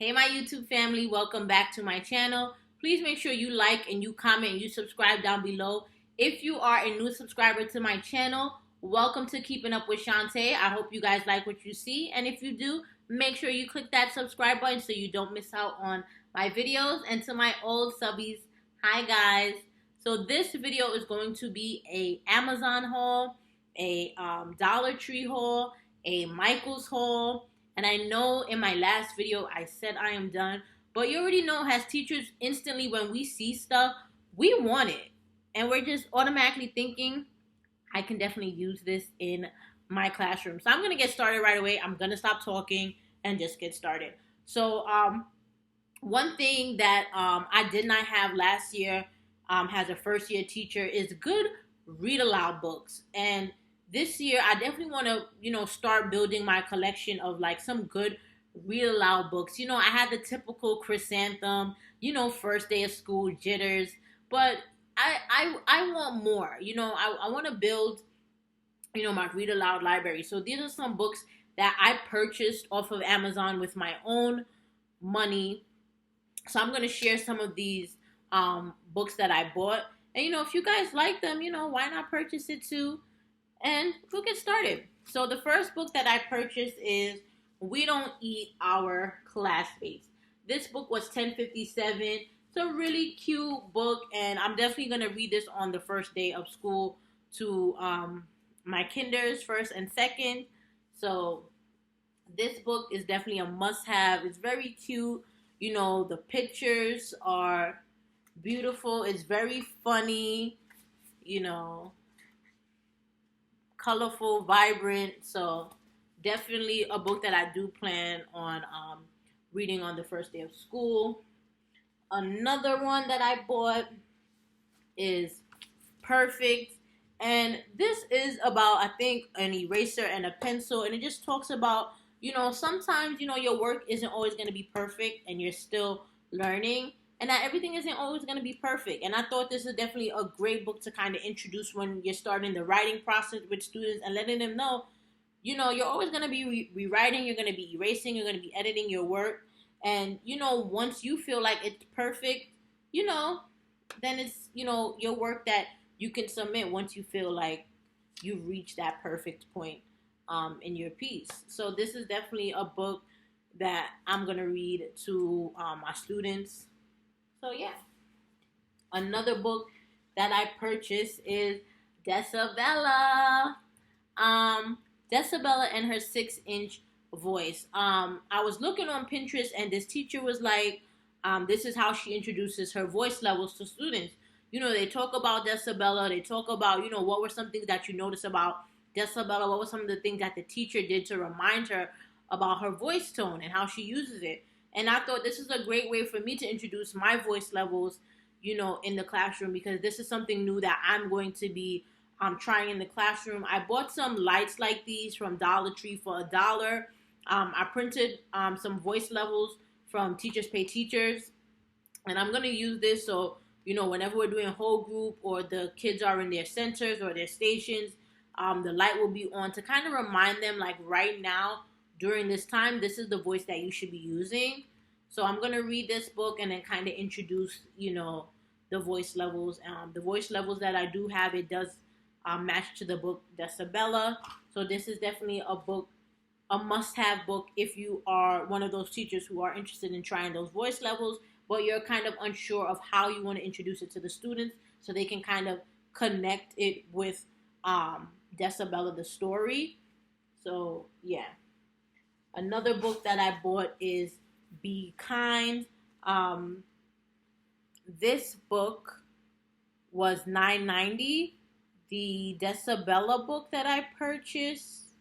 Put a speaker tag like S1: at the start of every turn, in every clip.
S1: Hey my YouTube family, welcome back to my channel. Please make sure you like and you comment and you subscribe down below. If you are a new subscriber to my channel, welcome to Keeping Up with Shantae. I hope you guys like what you see, and if you do, make sure you click that subscribe button so you don't miss out on my videos. And to my old subbies, hi guys. So this video is going to be a Amazon haul, a Dollar Tree haul, a Michael's haul. And I know in my last video I said I am done, but you already know as teachers, instantly when we see stuff, we want it. And we're just automatically thinking, I can definitely use this in my classroom. So I'm going to get started right away. I'm going to stop talking and just get started. So one thing that I did not have last year as a first year teacher is good read aloud books. And this year I definitely want to, start building my collection of like some good read aloud books. I had the typical Chrysanthemum, first day of school jitters, but I want more. I want to build, my read aloud library. So these are some books that I purchased off of Amazon with my own money. So I'm going to share some of these books that I bought. And, if you guys like them, why not purchase it too? And we'll get started. So the first book that I purchased is We Don't Eat Our Classmates. This book was $10.57. It's a really cute book, and I'm definitely going to read this on the first day of school to my kinders, first and second. So this book is definitely a must-have. It's very cute. The pictures are beautiful. It's very funny, colorful, vibrant. So definitely a book that I do plan on reading on the first day of school. Another one that I bought is Perfect. And this is about, I think, an eraser and a pencil. And it just talks about, sometimes, your work isn't always going to be perfect and you're still learning. And that everything isn't always going to be perfect. And I thought this is definitely a great book to kind of introduce when you're starting the writing process with students and letting them know, you're always going to be rewriting, you're going to be erasing, you're going to be editing your work. And, once you feel like it's perfect, then it's, your work that you can submit once you feel like you've reached that perfect point in your piece. So this is definitely a book that I'm going to read to my students. So yeah, another book that I purchased is Decibella. Decibella and her 6-inch voice. I was looking on Pinterest and this teacher was like, this is how she introduces her voice levels to students. They talk about Decibella. They talk about, what were some things that you noticed about Decibella? What were some of the things that the teacher did to remind her about her voice tone and how she uses it? And I thought this is a great way for me to introduce my voice levels, in the classroom, because this is something new that I'm going to be trying in the classroom. I bought some lights like these from Dollar Tree for $1. I printed some voice levels from Teachers Pay Teachers. And I'm going to use this so, whenever we're doing whole group or the kids are in their centers or their stations, the light will be on to kind of remind them, like right now, during this time, this is the voice that you should be using. So I'm going to read this book and then kind of introduce, the voice levels. The voice levels that I do have, it does match to the book Decibella. So this is definitely a book, a must-have book if you are one of those teachers who are interested in trying those voice levels, but you're kind of unsure of how you want to introduce it to the students so they can kind of connect it with Decibella, the story. So, yeah. Another book that I bought is Be Kind. This book was $9.90. The Decibella book that I purchased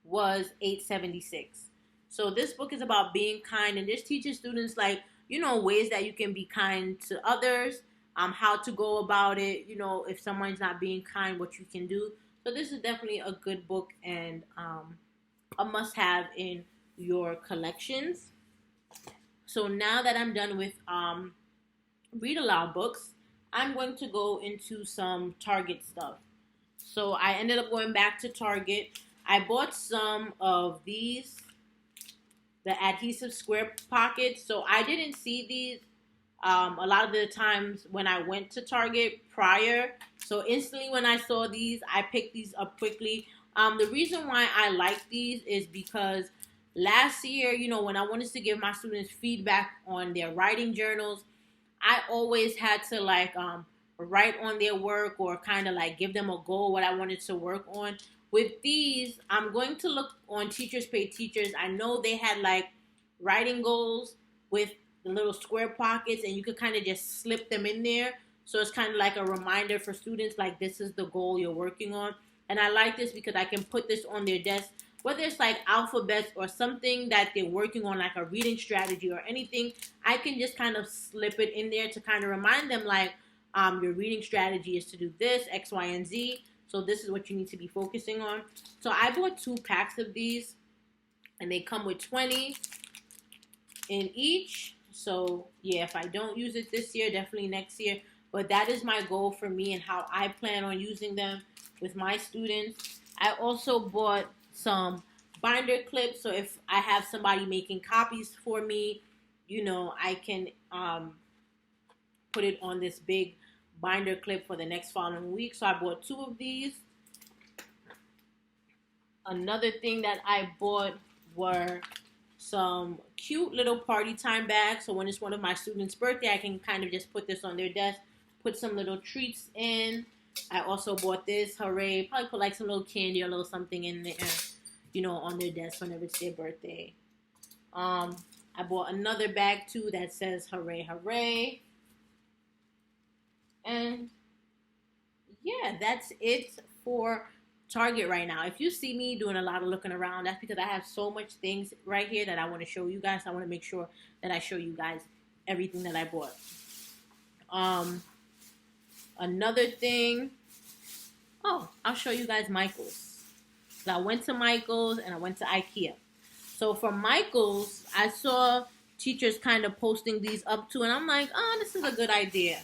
S1: was $8.76. So this book is about being kind, and this teaches students like, ways that you can be kind to others, how to go about it, if someone's not being kind, what you can do. So this is definitely a good book and a must-have in your collections. So now that I'm done with read aloud books, I'm going to go into some Target stuff. So I ended up going back to Target. I bought some of these the adhesive square pockets. So I didn't see these a lot of the times when I went to Target prior. So instantly when I saw these, I picked these up quickly. The reason why I like these is because last year, when I wanted to give my students feedback on their writing journals, I always had to write on their work or kind of like give them a goal what I wanted to work on. With these, I'm going to look on Teachers Pay Teachers. I know they had like writing goals with the little square pockets, and you could kind of just slip them in there. So it's kind of like a reminder for students, like this is the goal you're working on. And I like this because I can put this on their desk, whether it's like alphabets or something that they're working on, like a reading strategy or anything. I can just kind of slip it in there to kind of remind them, like, your reading strategy is to do this, X, Y, and Z. So this is what you need to be focusing on. So I bought 2 packs of these, and they come with 20 in each. So yeah, if I don't use it this year, definitely next year. But that is my goal for me and how I plan on using them with my students. I also bought some binder clips. So if I have somebody making copies for me, I can put it on this big binder clip for the next following week. So I bought 2 of these. Another thing that I bought were some cute little party time bags. So when it's one of my students' birthday, I can kind of just put this on their desk, put some little treats in. I also bought this, hooray, probably put like some little candy or a little something in there, on their desk whenever it's their birthday. I bought another bag too that says hooray, hooray. And yeah, that's it for Target right now. If you see me doing a lot of looking around, that's because I have so much things right here that I want to show you guys. I want to make sure that I show you guys everything that I bought. Another thing, I'll show you guys Michael's. So I went to Michael's and I went to IKEA. So for Michael's, I saw teachers kind of posting these up too, and I'm like, this is a good idea.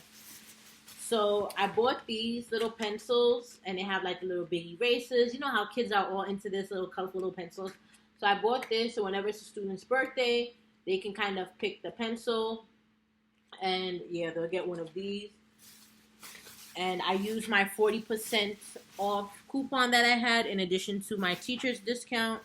S1: So I bought these little pencils, and they have like the little big erasers. You know how kids are all into this little colorful little pencils. So I bought this, so whenever it's a student's birthday, they can kind of pick the pencil, and yeah, they'll get one of these. And I used my 40% off coupon that I had in addition to my teacher's discount.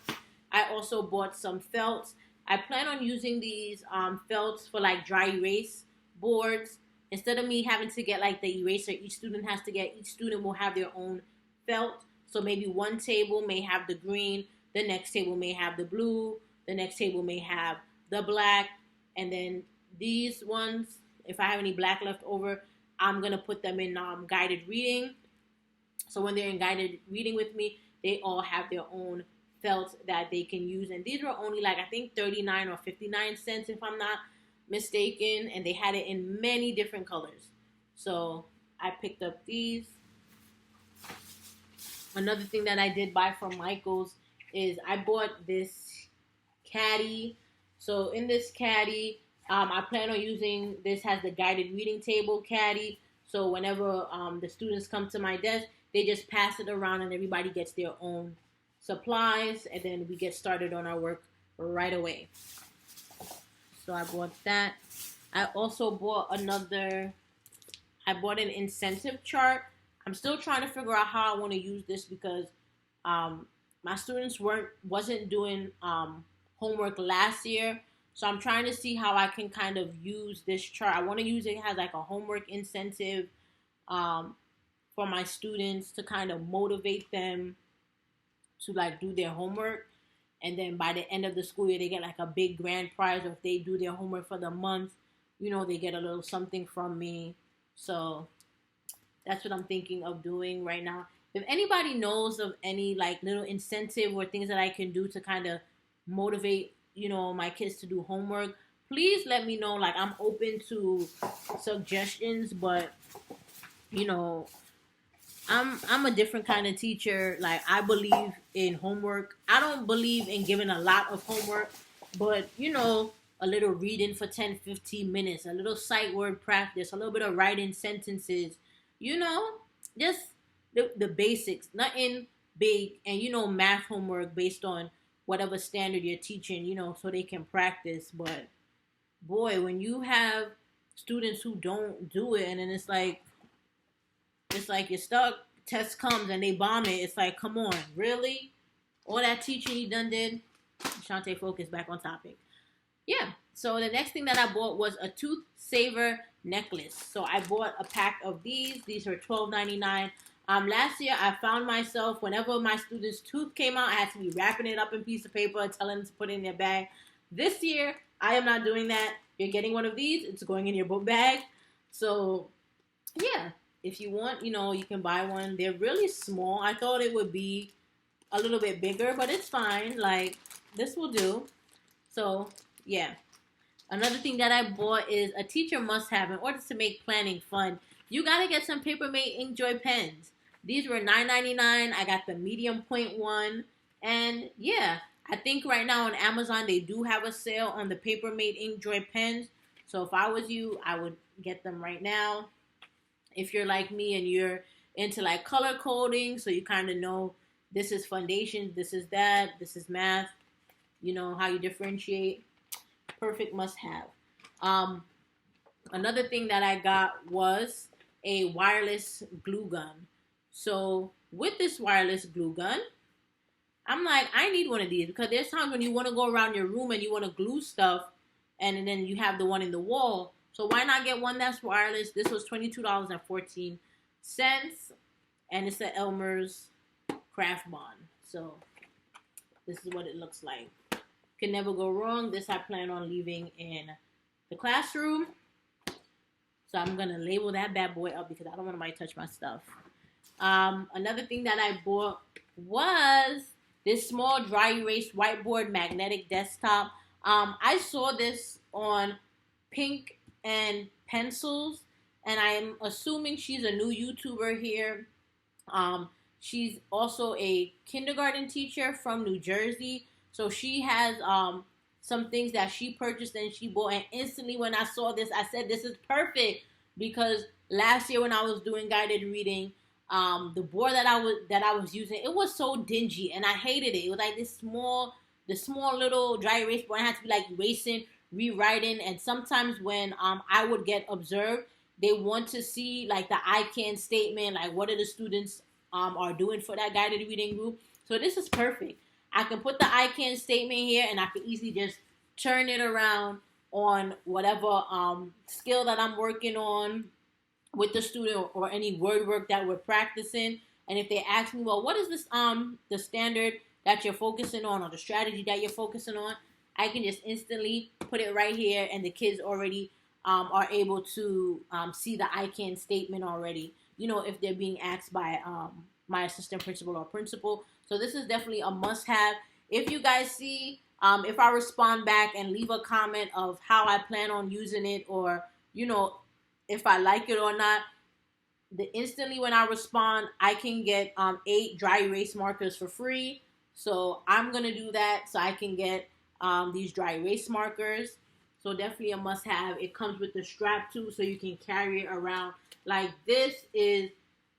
S1: I also bought some felts. I plan on using these felts for like dry erase boards. Instead of me having to get like the eraser each student has to get, each student will have their own felt. So maybe one table may have the green, the next table may have the blue, the next table may have the black, and then these ones, if I have any black left over, I'm going to put them in guided reading. So when they're in guided reading with me, they all have their own felt that they can use. And these were only like, I think 39 or 59 cents if I'm not mistaken. And they had it in many different colors. So I picked up these. Another thing that I did buy from Michael's is I bought this caddy. So in this caddy, I plan on using, this has the guided reading table caddy. So whenever the students come to my desk, they just pass it around and everybody gets their own supplies. And then we get started on our work right away. So I bought that. I also bought an incentive chart. I'm still trying to figure out how I want to use this because my students wasn't doing homework last year. So I'm trying to see how I can kind of use this chart. I want to use it as like a homework incentive for my students to kind of motivate them to like do their homework. And then by the end of the school year, they get like a big grand prize. Or if they do their homework for the month, they get a little something from me. So that's what I'm thinking of doing right now. If anybody knows of any like little incentive or things that I can do to kind of motivate my kids to do homework, please let me know. Like, I'm open to suggestions, but I'm a different kind of teacher. Like, I believe in homework. I don't believe in giving a lot of homework, but a little reading for 10-15 minutes, a little sight word practice, a little bit of writing sentences, just the basics, nothing big. And math homework based on whatever standard you're teaching, so they can practice. But boy, when you have students who don't do it, and then it's like you're stuck. Test comes and they bomb it. It's like, come on, really? All that teaching you done did? Shantae, focus back on topic. Yeah. So the next thing that I bought was a tooth saver necklace. So I bought a pack of these. These are $12.99. Last year I found myself, whenever my student's tooth came out, I had to be wrapping it up in a piece of paper, telling them to put it in their bag. This year I am not doing that. You're getting one of these. It's going in your book bag. So yeah, if you want, you can buy one. They're really small. I thought it would be a little bit bigger, but it's fine. Like, this will do. So yeah. Another thing that I bought is a teacher must-have. In order to make planning fun, you got to get some Papermate Inkjoy pens. These were $9.99. I got the medium point one. And yeah, I think right now on Amazon, they do have a sale on the Papermate Inkjoy pens. So if I was you, I would get them right now. If you're like me and you're into like color coding, so you kind of know this is foundation, this is that, this is math, how you differentiate. Perfect must-have. Another thing that I got was a wireless glue gun. So with this wireless glue gun, I'm like, I need one of these, because there's times when you want to go around your room and you want to glue stuff, and then you have the one in the wall. So why not get one that's wireless? This was $22.14, and it's the Elmer's Craft Bond. So this is what it looks like. Can never go wrong. This I plan on leaving in the classroom. So I'm going to label that bad boy up because I don't want anybody to touch my stuff. Another thing that I bought was this small dry erase whiteboard magnetic desktop. I saw this on Pink and Pencils, and I'm assuming she's a new YouTuber here. She's also a kindergarten teacher from New Jersey. So she has some things that she purchased and she bought. And instantly when I saw this, I said, this is perfect. Because last year when I was doing guided reading, the board that I was using, it was so dingy and I hated it. It was like the small little dry erase board. I had to be like erasing, rewriting. And sometimes when I would get observed, they want to see like the I can statement, like what are the students are doing for that guided reading group. So this is perfect. I can put the I can statement here, and I can easily just turn it around on whatever skill that I'm working on with the student, or any word work that we're practicing. And if they ask me, well, what is this the standard that you're focusing on, or the strategy that you're focusing on, I can just instantly put it right here, and the kids already are able to see the I can statement already, if they're being asked by my assistant principal or principal. So this is definitely a must-have. If you guys see, if I respond back and leave a comment of how I plan on using it, or, if I like it or not, instantly when I respond, I can get 8 dry erase markers for free. So I'm going to do that so I can get these dry erase markers. So definitely a must-have. It comes with the strap too, so you can carry it around. Like, this is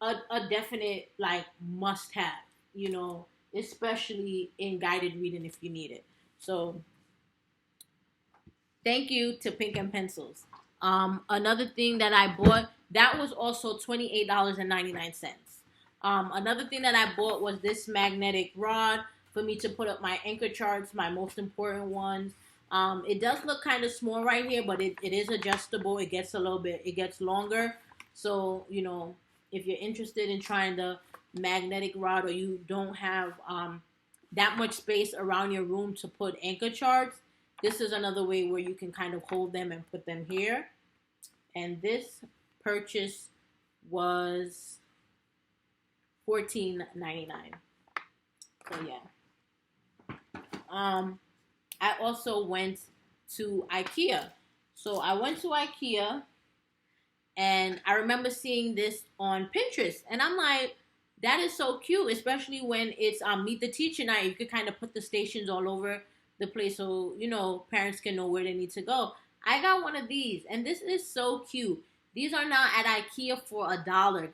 S1: a definite, like, must-have, especially in guided reading if you need it. So thank you to Pink and Pencils. Another thing that I bought, that was also $28.99. Another thing that I bought was this magnetic rod for me to put up my anchor charts, my most important ones. It does look kind of small right here, but it is adjustable. It gets longer. So, if you're interested in trying the magnetic rod, or you don't have that much space around your room to put anchor charts, this is another way where you can kind of hold them and put them here. And this purchase was $14.99. So yeah. I also went to IKEA. So I went to IKEA, and I remember seeing this on Pinterest, and I'm like, that is so cute, especially when it's Meet the Teacher night. You could kind of put the stations all over the place so, parents can know where they need to go. I got one of these, and this is so cute. These are now at IKEA for $1, guys.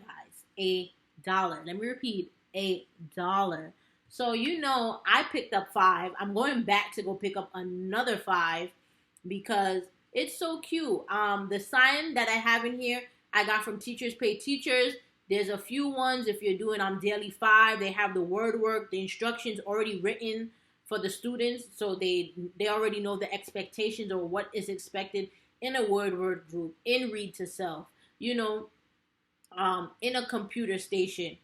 S1: $1. Let me repeat, $1. So, I picked up 5. I'm going back to go pick up another 5 because it's so cute. The sign that I have in here, I got from Teachers Pay Teachers. There's a few ones if you're doing daily 5. They have the word work, the instructions already written for the students, so they already know the expectations or what is expected in a word group, in Read to Self, in a computer station.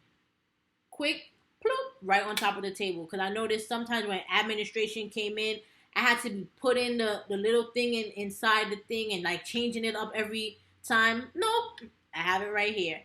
S1: Quick, ploop, right on top of the table. Because I noticed sometimes when administration came in, I had to be putting the little thing inside the thing and like changing it up every time. Nope, I have it right here.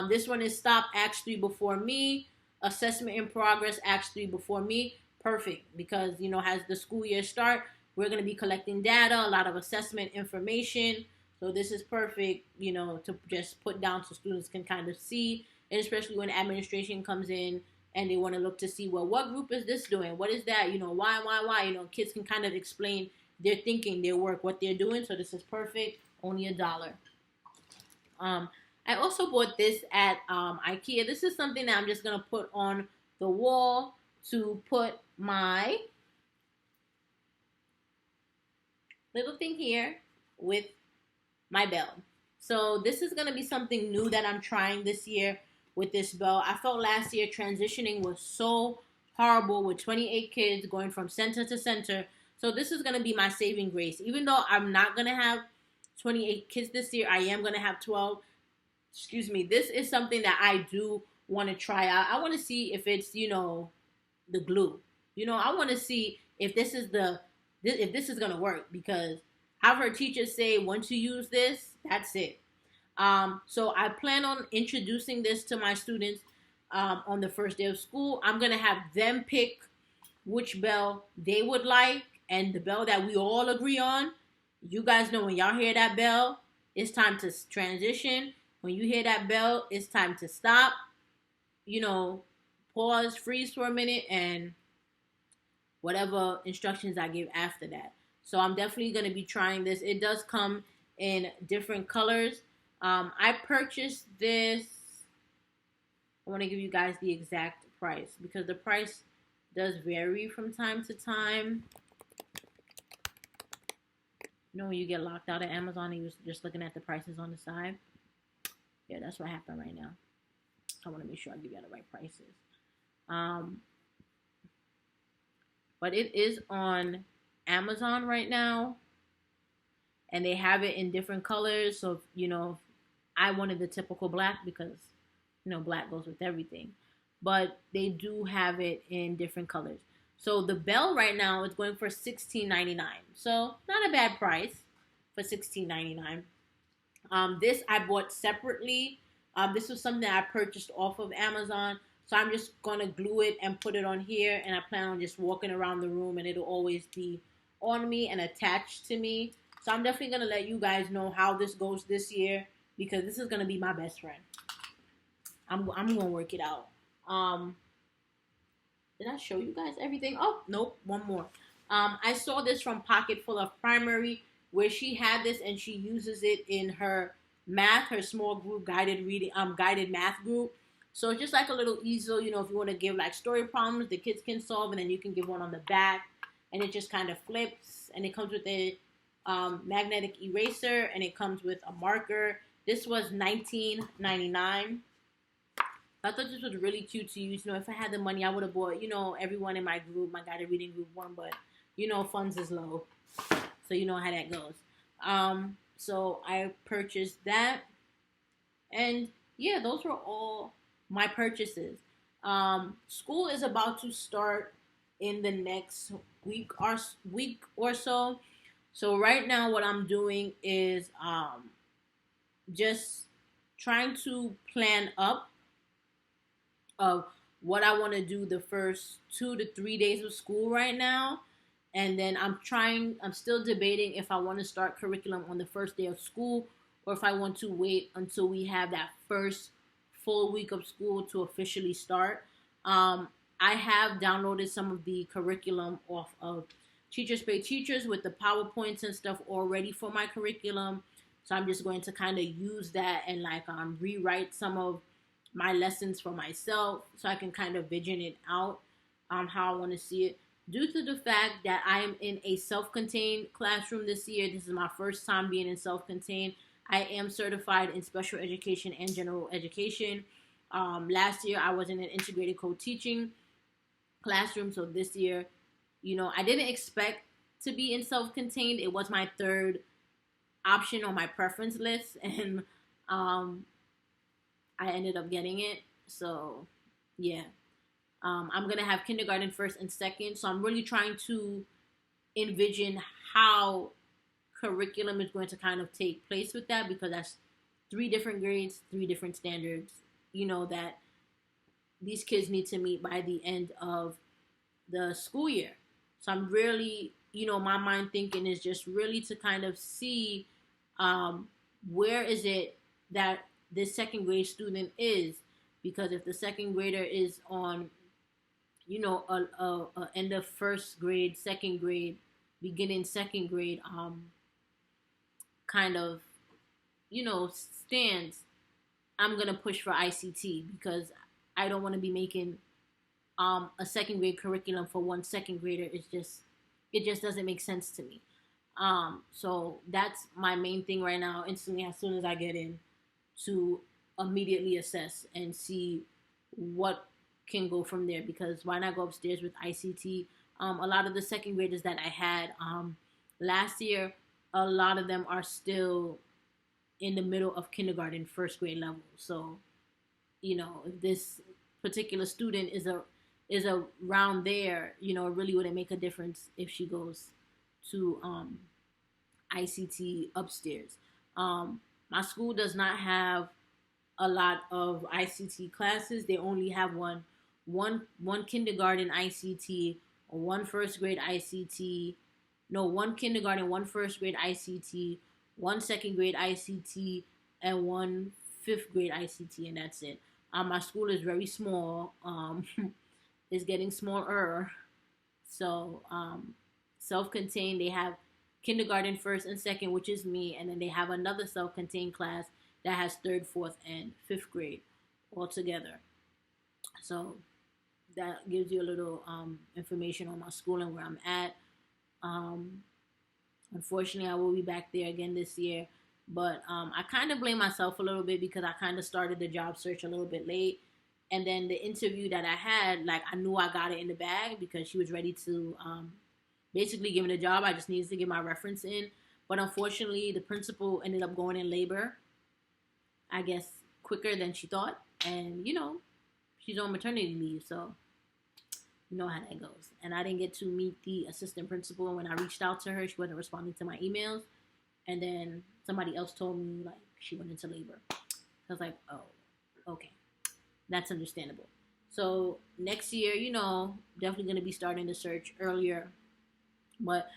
S1: This one is stop, ask 3 before me. Assessment in progress, ask 3 before me. Perfect, because as the school year start, we're going to be collecting data, a lot of assessment information. So this is perfect, to just put down so students can kind of see, and especially when administration comes in and they want to look to see, well, what group is this doing? What is that? Why? Kids can kind of explain their thinking, their work, what they're doing. So this is perfect, only $1. I also bought this at IKEA. This is something that I'm just going to put on the wall to put my little thing here with my bell. So this is going to be something new that I'm trying this year with this bell. I felt last year transitioning was so horrible with 28 kids going from center to center. So this is going to be my saving grace. Even though I'm not going to have 28 kids this year, I am going to have 12. This is something that I do want to try out. I want to see if it's, the glue. I want to see if this is going to work, because I've heard teachers say once you use this, that's it. So I plan on introducing this to my students on the first day of school. I'm going to have them pick which bell they would like, and the bell that we all agree on. You guys know when y'all hear that bell, it's time to transition. When you hear that bell, it's time to stop. Pause, freeze for a minute, and whatever instructions I give after that. So I'm definitely going to be trying this. It does come in different colors. I purchased this. I want to give you guys the exact price, because the price does vary from time to time. When you get locked out of Amazon and you're just looking at the prices on the side. Yeah, that's what happened right now. I want to make sure I give you the right prices. But it is on Amazon right now, and they have it in different colors. So, I wanted the typical black because, black goes with everything. But they do have it in different colors. So the bell right now is going for $16.99. So not a bad price for $16.99. This I bought separately. This was something I purchased off of Amazon. So I'm just going to glue it and put it on here. And I plan on just walking around the room, and it'll always be on me and attached to me. So I'm definitely going to let you guys know how this goes this year, because this is going to be my best friend. I'm going to work it out. Did I show you guys everything? Oh, nope. One more. I saw this from Pocket Full of Primary, where she had this and she uses it in her math, her small group guided math group. So it's just like a little easel, if you want to give like story problems the kids can solve, and then you can give one on the back, and it just kind of flips, and it comes with a magnetic eraser, and it comes with a marker. This was $19.99. I thought this was really cute to use. If I had the money, I would have bought, everyone in my group, my guided reading group, one, but, funds is low. So you know how that goes. So I purchased that. And yeah, those were all my purchases. School is about to start in the next week or so. So right now what I'm doing is just trying to plan up of what I want to do the first 2 to 3 days of school right now. And then I'm still debating if I want to start curriculum on the first day of school, or if I want to wait until we have that first full week of school to officially start. I have downloaded some of the curriculum off of Teachers Pay Teachers with the PowerPoints and stuff already for my curriculum. So I'm just going to kind of use that and rewrite some of my lessons for myself, so I can kind of vision it out. how I want to see it. Due to the fact that I am in a self-contained classroom this year, this is my first time being in self-contained. I am certified in special education and general education. Last year, I was in an integrated co-teaching classroom. So this year, I didn't expect to be in self-contained. It was my third option on my preference list, and I ended up getting it. So yeah. I'm gonna have kindergarten first and second, so I'm really trying to envision how curriculum is going to kind of take place with that, because that's three different grades, three different standards, that these kids need to meet by the end of the school year. So I'm really, my mind thinking is just really to kind of see where is it that this second grade student is, because if the second grader is on a end of first grade, second grade, beginning second grade, kind of, stands, I'm gonna push for ICT, because I don't want to be making a second grade curriculum for one second grader. It just doesn't make sense to me. So that's my main thing right now. Instantly, as soon as I get in, to immediately assess and see what can go from there, because why not go upstairs with ICT? A lot of the second graders that I had last year, a lot of them are still in the middle of kindergarten, first grade level. So, if this particular student is around there, it really wouldn't make a difference if she goes to ICT upstairs. My school does not have a lot of ICT classes. They only have one kindergarten ICT, one first grade ICT, one kindergarten, one first grade ICT, one second grade ICT, and one fifth grade ICT, and that's it. My school is very small. It's getting smaller. So self-contained, they have kindergarten first and second, which is me, and then they have another self-contained class that has third, fourth, and fifth grade all together. So that gives you a little information on my school and where I'm at. Unfortunately, I will be back there again this year, but I kind of blame myself a little bit, because I kind of started the job search a little bit late, and then the interview that I had, like, I knew I got it in the bag, because she was ready to basically give me the job. I just needed to get my reference in, but unfortunately, the principal ended up going in labor, I guess, quicker than she thought, and she's on maternity leave, so you know how that goes. And I didn't get to meet the assistant principal, and when I reached out to her, she wasn't responding to my emails, and then somebody else told me, like, she went into labor. So I was like, oh, okay, that's understandable. So next year, definitely going to be starting the search earlier, but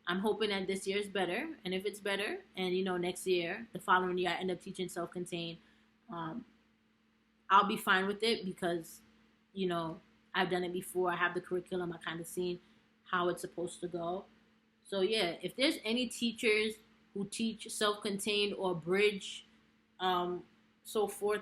S1: I'm hoping that this year is better, and if it's better, and next year, the following year, I end up teaching self-contained, I'll be fine with it, because I've done it before. I have the curriculum. I kind of seen how it's supposed to go. So yeah, if there's any teachers who teach self-contained or bridge, so forth,